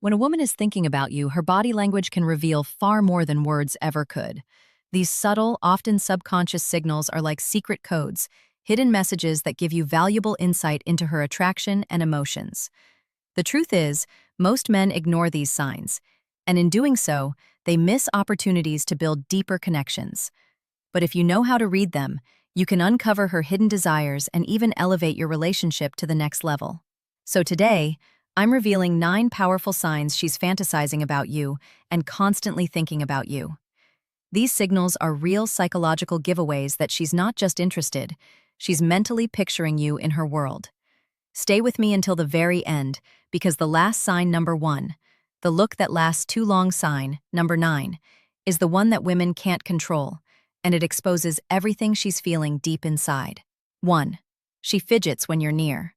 When a woman is thinking about you, her body language can reveal far more than words ever could. These subtle, often subconscious signals are like secret codes, hidden messages that give you valuable insight into her attraction and emotions. The truth is, most men ignore these signs, and in doing so, they miss opportunities to build deeper connections. But if you know how to read them, you can uncover her hidden desires and even elevate your relationship to the next level. So today, I'm revealing 9 powerful signs she's fantasizing about you and constantly thinking about you. These signals are real psychological giveaways that she's not just interested, she's mentally picturing you in her world. Stay with me until the very end, because the last sign, number 1, the look that lasts too long sign, number 9, is the one that women can't control, and it exposes everything she's feeling deep inside. 1. She fidgets when you're near.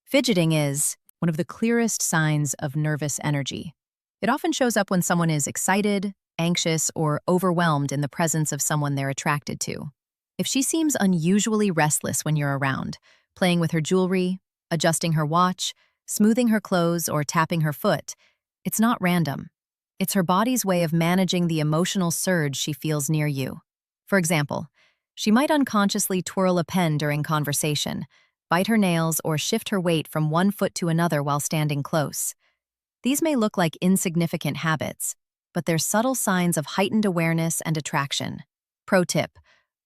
Fidgeting is one of the clearest signs of nervous energy. It often shows up when someone is excited, anxious, or overwhelmed in the presence of someone they're attracted to. If she seems unusually restless when you're around, playing with her jewelry, adjusting her watch, smoothing her clothes, or tapping her foot, it's not random. It's her body's way of managing the emotional surge she feels near you. For example, she might unconsciously twirl a pen during conversation, bite her nails, or shift her weight from one foot to another while standing close. These may look like insignificant habits, but they're subtle signs of heightened awareness and attraction. Pro tip: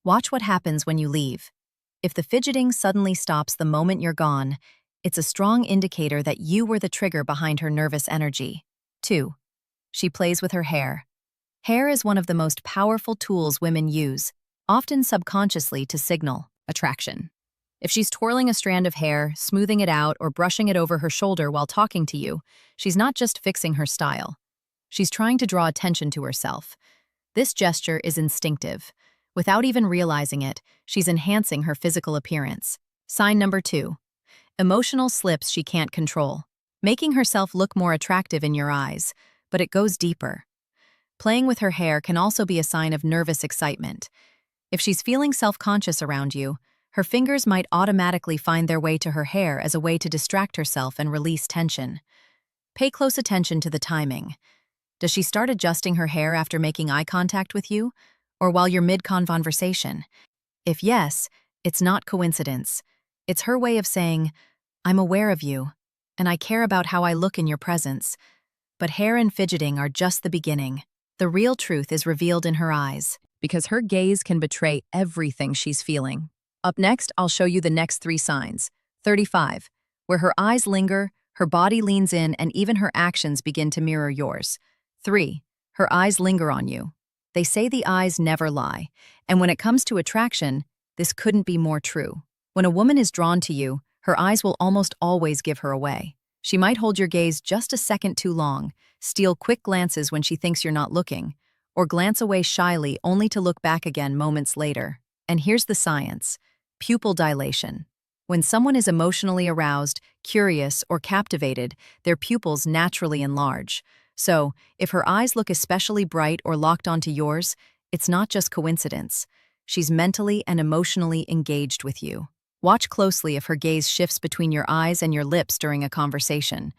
watch what happens when you leave. If the fidgeting suddenly stops the moment you're gone, it's a strong indicator that you were the trigger behind her nervous energy. 2. She plays with her hair. Hair is one of the most powerful tools women use, often subconsciously, to signal attraction. If she's twirling a strand of hair, smoothing it out, or brushing it over her shoulder while talking to you, she's not just fixing her style. She's trying to draw attention to herself. This gesture is instinctive. Without even realizing it, she's enhancing her physical appearance. Sign number 2. Emotional slips she can't control. Making herself look more attractive in your eyes, but it goes deeper. Playing with her hair can also be a sign of nervous excitement. If she's feeling self-conscious around you, her fingers might automatically find their way to her hair as a way to distract herself and release tension. Pay close attention to the timing. Does she start adjusting her hair after making eye contact with you, or while you're mid-conversation? If yes, it's not coincidence. It's her way of saying, "I'm aware of you, and I care about how I look in your presence." But hair and fidgeting are just the beginning. The real truth is revealed in her eyes, because her gaze can betray everything she's feeling. Up next, I'll show you the next 3 signs. 35, where her eyes linger, her body leans in, and even her actions begin to mirror yours. 3, her eyes linger on you. They say the eyes never lie, and when it comes to attraction, this couldn't be more true. When a woman is drawn to you, her eyes will almost always give her away. She might hold your gaze just a second too long, steal quick glances when she thinks you're not looking, or glance away shyly only to look back again moments later. And here's the science: pupil dilation. When someone is emotionally aroused, curious, or captivated, their pupils naturally enlarge. So, if her eyes look especially bright or locked onto yours, it's not just coincidence. She's mentally and emotionally engaged with you. Watch closely if her gaze shifts between your eyes and your lips during a conversation.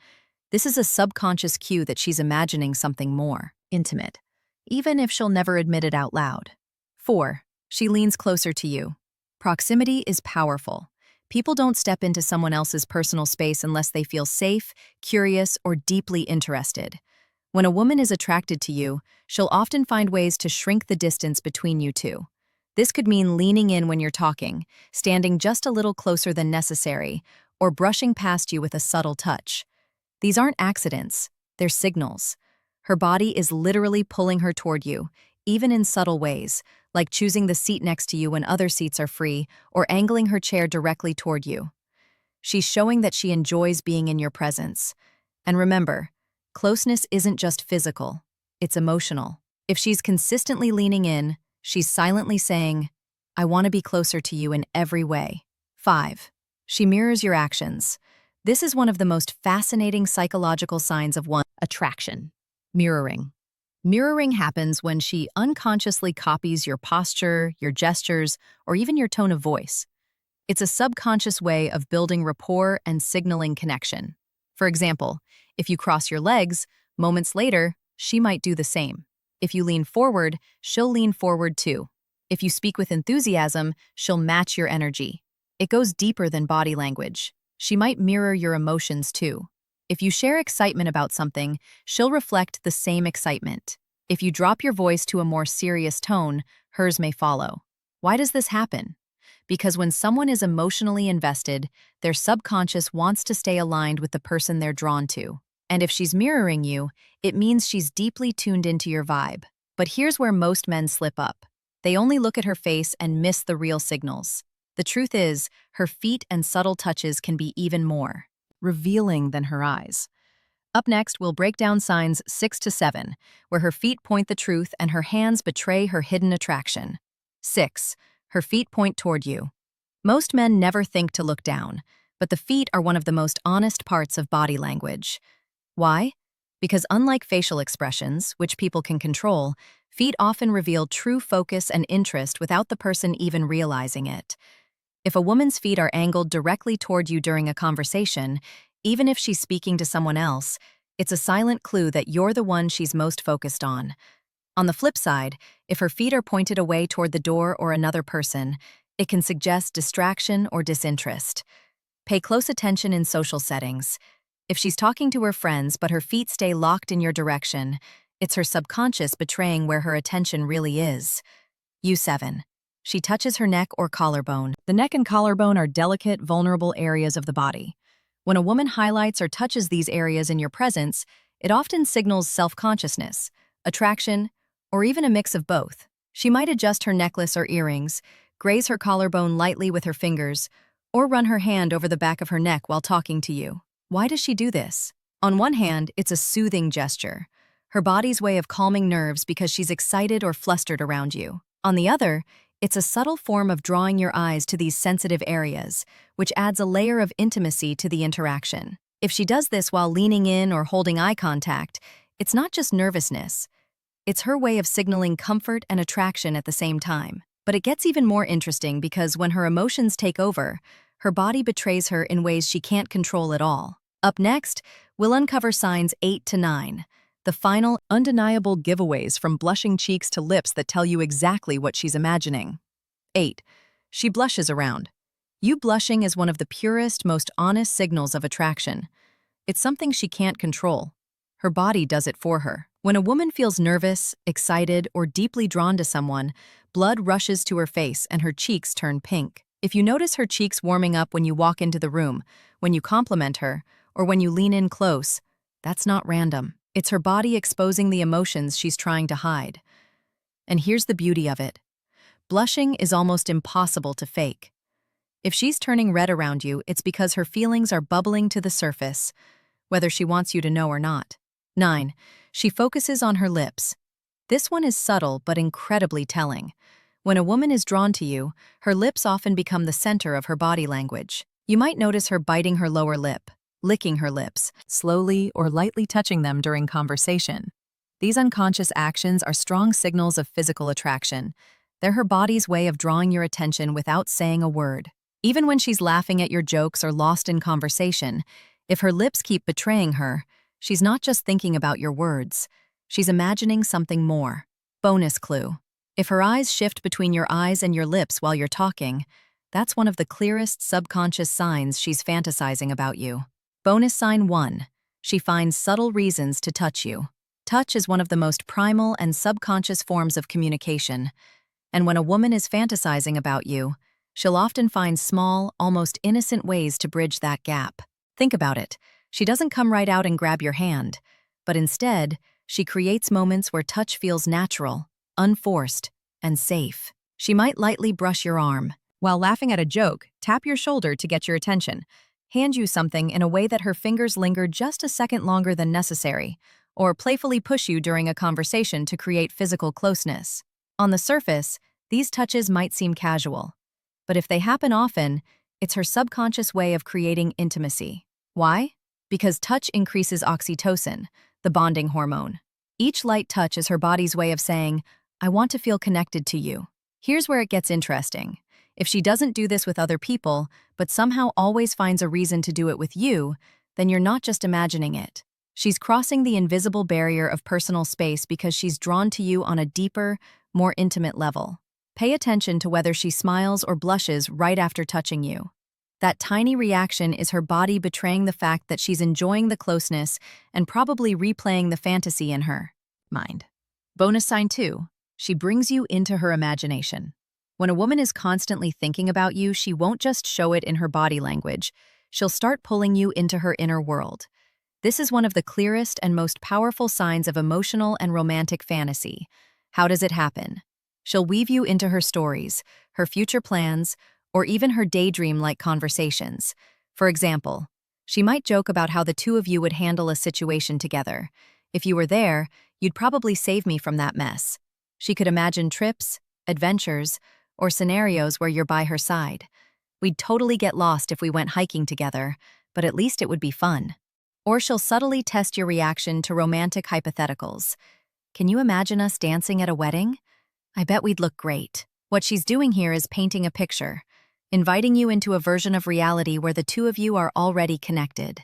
This is a subconscious cue that she's imagining something more intimate, even if she'll never admit it out loud. 4. She leans closer to you. Proximity is powerful. People don't step into someone else's personal space unless they feel safe, curious, or deeply interested. When a woman is attracted to you, she'll often find ways to shrink the distance between you two. This could mean leaning in when you're talking, standing just a little closer than necessary, or brushing past you with a subtle touch. These aren't accidents, they're signals. Her body is literally pulling her toward you, even in subtle ways, like choosing the seat next to you when other seats are free, or angling her chair directly toward you. She's showing that she enjoys being in your presence. And remember, closeness isn't just physical, it's emotional. If she's consistently leaning in, she's silently saying, "I want to be closer to you in every way." 5. She mirrors your actions. This is one of the most fascinating psychological signs of attraction. Mirroring. Mirroring happens when she unconsciously copies your posture, your gestures, or even your tone of voice. It's a subconscious way of building rapport and signaling connection. For example, If you cross your legs, moments later, she might do the same. If you lean forward, she'll lean forward too. If you speak with enthusiasm, she'll match your energy. It goes deeper than body language. She might mirror your emotions too. If you share excitement about something, she'll reflect the same excitement. If you drop your voice to a more serious tone, hers may follow. Why does this happen? Because when someone is emotionally invested, their subconscious wants to stay aligned with the person they're drawn to. And if she's mirroring you, it means she's deeply tuned into your vibe. But here's where most men slip up. They only look at her face and miss the real signals. The truth is, her feet and subtle touches can be even more revealing than her eyes. Up next, we'll break down signs 6 to 7, where her feet point the truth and her hands betray her hidden attraction. 6. Her feet point toward you. Most men never think to look down, but the feet are one of the most honest parts of body language. Why? Because unlike facial expressions, which people can control, feet often reveal true focus and interest without the person even realizing it. If a woman's feet are angled directly toward you during a conversation, even if she's speaking to someone else, it's a silent clue that you're the one she's most focused on. On the flip side, if her feet are pointed away toward the door or another person, it can suggest distraction or disinterest. Pay close attention in social settings. If she's talking to her friends but her feet stay locked in your direction, it's her subconscious betraying where her attention really is. U7. She touches her neck or collarbone. The neck and collarbone are delicate, vulnerable areas of the body. When a woman highlights or touches these areas in your presence, it often signals self-consciousness, attraction, or even a mix of both. She might adjust her necklace or earrings, graze her collarbone lightly with her fingers, or run her hand over the back of her neck while talking to you. Why does she do this? On one hand, it's a soothing gesture, her body's way of calming nerves because she's excited or flustered around you. On the other, it's a subtle form of drawing your eyes to these sensitive areas, which adds a layer of intimacy to the interaction. If she does this while leaning in or holding eye contact, it's not just nervousness. It's her way of signaling comfort and attraction at the same time. But it gets even more interesting because when her emotions take over, her body betrays her in ways she can't control at all. Up next, we'll uncover signs 8 to 9. The final, undeniable giveaways from blushing cheeks to lips that tell you exactly what she's imagining. 8. She blushes around. You blushing is one of the purest, most honest signals of attraction. It's something she can't control. Her body does it for her. When a woman feels nervous, excited, or deeply drawn to someone, blood rushes to her face and her cheeks turn pink. If you notice her cheeks warming up when you walk into the room, when you compliment her, or when you lean in close, that's not random. It's her body exposing the emotions she's trying to hide. And here's the beauty of it. Blushing is almost impossible to fake. If she's turning red around you, it's because her feelings are bubbling to the surface, whether she wants you to know or not. 9. She focuses on her lips. This one is subtle but incredibly telling. When a woman is drawn to you, her lips often become the center of her body language. You might notice her biting her lower lip, licking her lips, slowly or lightly touching them during conversation. These unconscious actions are strong signals of physical attraction. They're her body's way of drawing your attention without saying a word. Even when she's laughing at your jokes or lost in conversation, if her lips keep betraying her, she's not just thinking about your words. She's imagining something more. Bonus clue. If her eyes shift between your eyes and your lips while you're talking, that's one of the clearest subconscious signs she's fantasizing about you. Bonus sign 1. She finds subtle reasons to touch you. Touch is one of the most primal and subconscious forms of communication. And when a woman is fantasizing about you, she'll often find small, almost innocent ways to bridge that gap. Think about it. She doesn't come right out and grab your hand, but instead, she creates moments where touch feels natural, unforced, and safe. She might lightly brush your arm. While laughing at a joke, tap your shoulder to get your attention. Hand you something in a way that her fingers linger just a second longer than necessary, or playfully push you during a conversation to create physical closeness. On the surface, these touches might seem casual, but if they happen often, it's her subconscious way of creating intimacy. Why? Because touch increases oxytocin, the bonding hormone. Each light touch is her body's way of saying, I want to feel connected to you. Here's where it gets interesting. If she doesn't do this with other people, but somehow always finds a reason to do it with you, then you're not just imagining it. She's crossing the invisible barrier of personal space because she's drawn to you on a deeper, more intimate level. Pay attention to whether she smiles or blushes right after touching you. That tiny reaction is her body betraying the fact that she's enjoying the closeness and probably replaying the fantasy in her mind. Bonus sign 2. She brings you into her imagination. When a woman is constantly thinking about you, she won't just show it in her body language. She'll start pulling you into her inner world. This is one of the clearest and most powerful signs of emotional and romantic fantasy. How does it happen? She'll weave you into her stories, her future plans, or even her daydream-like conversations. For example, she might joke about how the two of you would handle a situation together. If you were there, you'd probably save me from that mess. She could imagine trips, adventures, or scenarios where you're by her side. We'd totally get lost if we went hiking together, but at least it would be fun. Or she'll subtly test your reaction to romantic hypotheticals. Can you imagine us dancing at a wedding? I bet we'd look great. What she's doing here is painting a picture, inviting you into a version of reality where the two of you are already connected.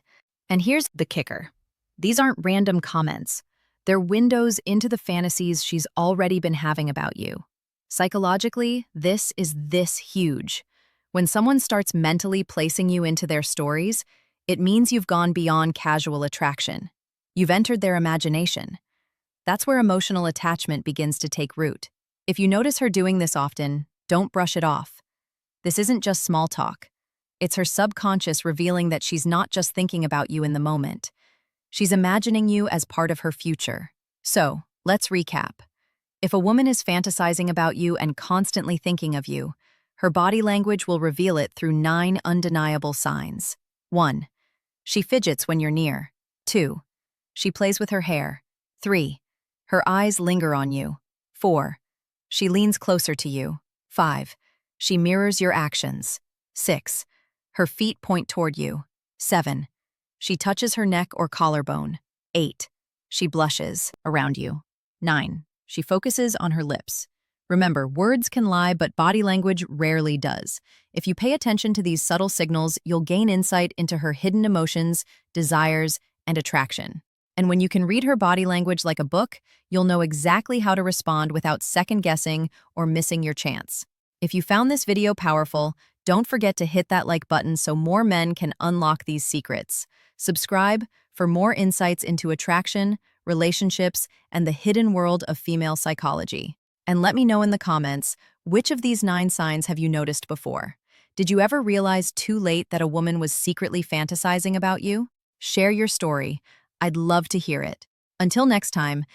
And here's the kicker. These aren't random comments. They're windows into the fantasies she's already been having about you. Psychologically, this is huge. When someone starts mentally placing you into their stories, it means you've gone beyond casual attraction. You've entered their imagination. That's where emotional attachment begins to take root. If you notice her doing this often, don't brush it off. This isn't just small talk. It's her subconscious revealing that she's not just thinking about you in the moment. She's imagining you as part of her future. So, let's recap. If a woman is fantasizing about you and constantly thinking of you, her body language will reveal it through 9 undeniable signs. 1. She fidgets when you're near. 2. She plays with her hair. 3. Her eyes linger on you. 4. She leans closer to you. 5. She mirrors your actions. 6. Her feet point toward you. 7. She touches her neck or collarbone. 8. She blushes around you. 9. She focuses on her lips. Remember, words can lie, but body language rarely does. If you pay attention to these subtle signals, you'll gain insight into her hidden emotions, desires, and attraction. And when you can read her body language like a book, you'll know exactly how to respond without second-guessing or missing your chance. If you found this video powerful, don't forget to hit that like button so more men can unlock these secrets. Subscribe for more insights into attraction, relationships, and the hidden world of female psychology. And let me know in the comments, which of these 9 signs have you noticed before? Did you ever realize too late that a woman was secretly fantasizing about you? Share your story. I'd love to hear it. Until next time,